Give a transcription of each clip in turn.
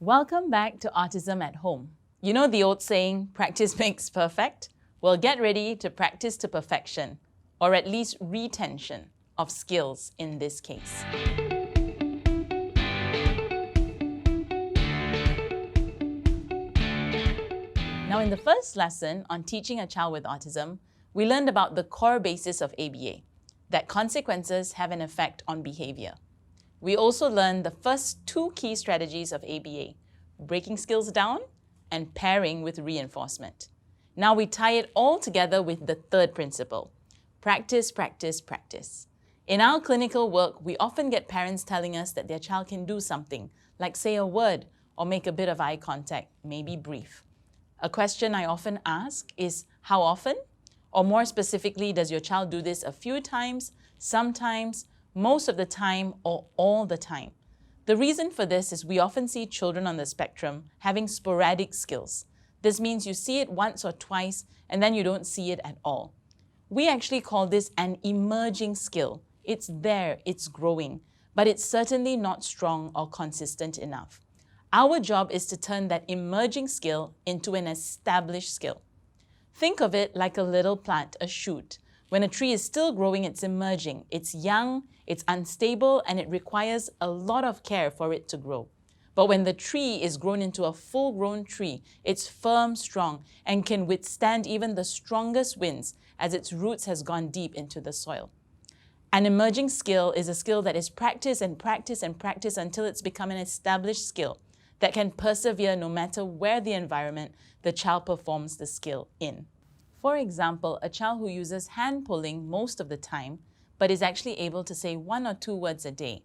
Welcome back to Autism at Home. You know the old saying, practice makes perfect? Well, get ready to practice to perfection, or at least retention of skills in this case. Now, in the first lesson on teaching a child with autism, we learned about the core basis of ABA, that consequences have an effect on behavior. We also learned the first two key strategies of ABA, breaking skills down and pairing with reinforcement. Now we tie it all together with the third principle, practice, practice, practice. In our clinical work, we often get parents telling us that their child can do something, like say a word or make a bit of eye contact, maybe brief. A question I often ask is, how often? Or more specifically, does your child do this a few times, sometimes, most of the time, or all the time? The reason for this is we often see children on the spectrum having sporadic skills. This means you see it once or twice and then you don't see it at all. We actually call this an emerging skill. It's there, it's growing, but it's certainly not strong or consistent enough. Our job is to turn that emerging skill into an established skill. Think of it like a little plant, a shoot. When a tree is still growing, it's emerging. It's young, it's unstable, and it requires a lot of care for it to grow. But when the tree is grown into a full-grown tree, it's firm, strong, and can withstand even the strongest winds as its roots has gone deep into the soil. An emerging skill is a skill that is practiced and practiced and practiced until it's become an established skill that can persevere no matter where the environment the child performs the skill in. For example, a child who uses hand pulling most of the time, but is actually able to say 1 or 2 words a day.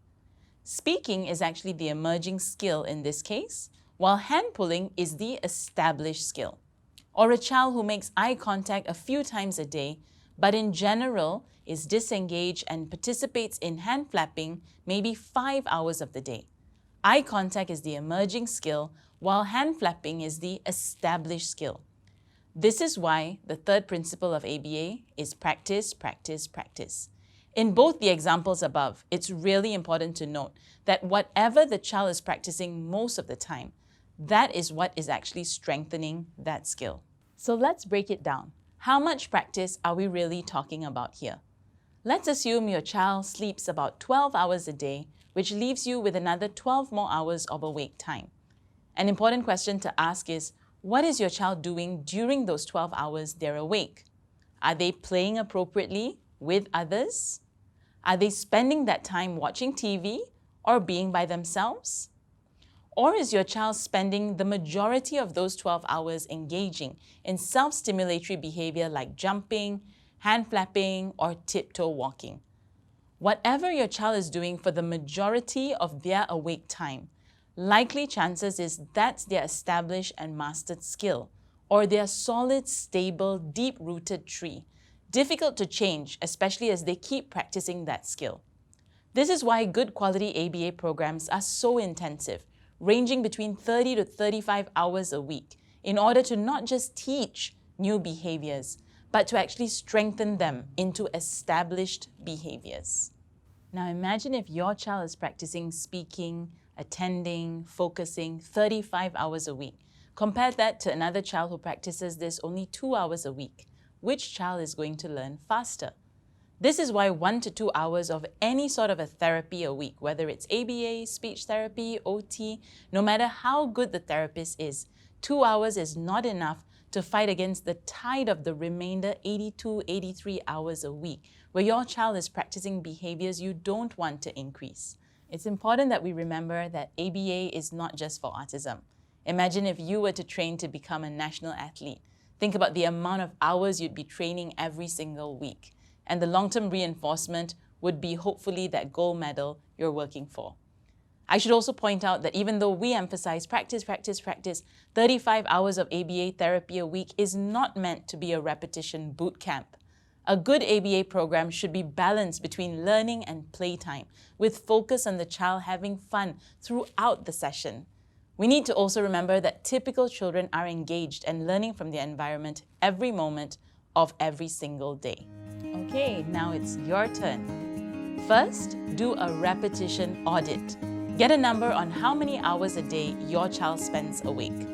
Speaking is actually the emerging skill in this case, while hand pulling is the established skill. Or a child who makes eye contact a few times a day, but in general is disengaged and participates in hand flapping maybe 5 hours of the day. Eye contact is the emerging skill, while hand flapping is the established skill. This is why the third principle of ABA is practice, practice, practice. In both the examples above, it's really important to note that whatever the child is practicing most of the time, that is what is actually strengthening that skill. So let's break it down. How much practice are we really talking about here? Let's assume your child sleeps about 12 hours a day, which leaves you with another 12 more hours of awake time. An important question to ask is, what is your child doing during those 12 hours they're awake? Are they playing appropriately with others? Are they spending that time watching TV or being by themselves? Or is your child spending the majority of those 12 hours engaging in self-stimulatory behavior like jumping, hand flapping, or tiptoe walking? Whatever your child is doing for the majority of their awake time, likely chances is that's their established and mastered skill, or their solid, stable, deep-rooted tree, difficult to change, especially as they keep practicing that skill. This is why good quality ABA programs are so intensive, ranging between 30 to 35 hours a week, in order to not just teach new behaviors, but to actually strengthen them into established behaviors. Now imagine if your child is practicing speaking, attending, focusing 35 hours a week. Compare that to another child who practices this only 2 hours a week. Which child is going to learn faster? This is why 1 to 2 hours of any sort of a therapy a week, whether it's ABA, speech therapy, OT, no matter how good the therapist is, 2 hours is not enough to fight against the tide of the remainder 82, 83 hours a week, where your child is practicing behaviors you don't want to increase. It's important that we remember that ABA is not just for autism. Imagine if you were to train to become a national athlete. Think about the amount of hours you'd be training every single week. And the long-term reinforcement would be hopefully that gold medal you're working for. I should also point out that even though we emphasize practice, practice, practice, 35 hours of ABA therapy a week is not meant to be a repetition boot camp. A good ABA program should be balanced between learning and playtime, with focus on the child having fun throughout the session. We need to also remember that typical children are engaged and learning from their environment every moment of every single day. Okay, now it's your turn. First, do a repetition audit. Get a number on how many hours a day your child spends awake.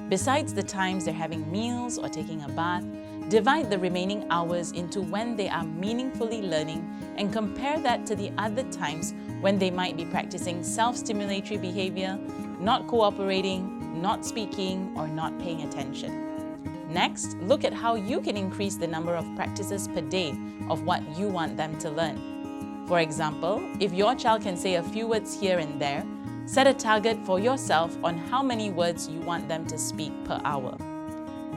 Besides the times they're having meals or taking a bath, divide the remaining hours into when they are meaningfully learning and compare that to the other times when they might be practicing self-stimulatory behavior, not cooperating, not speaking, or not paying attention. Next, look at how you can increase the number of practices per day of what you want them to learn. For example, if your child can say a few words here and there, set a target for yourself on how many words you want them to speak per hour.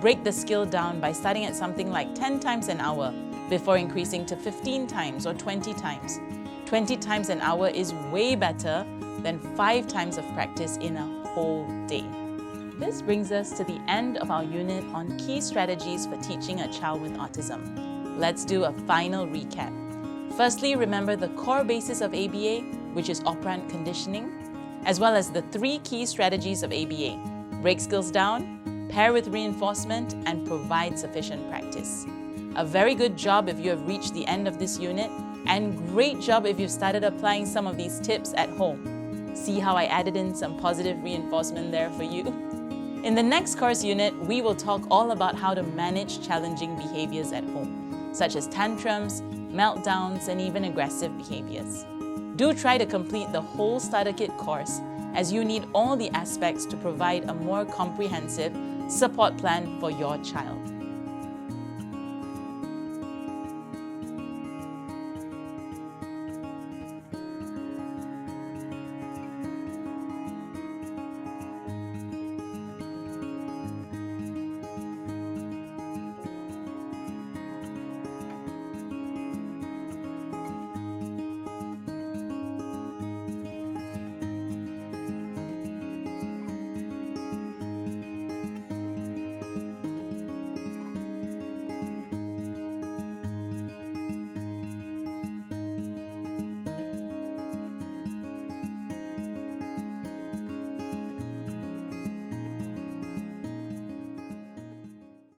Break the skill down by starting at something like 10 times an hour before increasing to 15 times or 20 times. 20 times an hour is way better than 5 times of practice in a whole day. This brings us to the end of our unit on key strategies for teaching a child with autism. Let's do a final recap. Firstly, remember the core basis of ABA, which is operant conditioning, as well as the 3 key strategies of ABA: break skills down, pair with reinforcement, and provide sufficient practice. A very good job if you have reached the end of this unit, and great job if you've started applying some of these tips at home. See how I added in some positive reinforcement there for you? In the next course unit, we will talk all about how to manage challenging behaviors at home, such as tantrums, meltdowns, and even aggressive behaviors. Do try to complete the whole Starter Kit course, as you need all the aspects to provide a more comprehensive support plan for your child.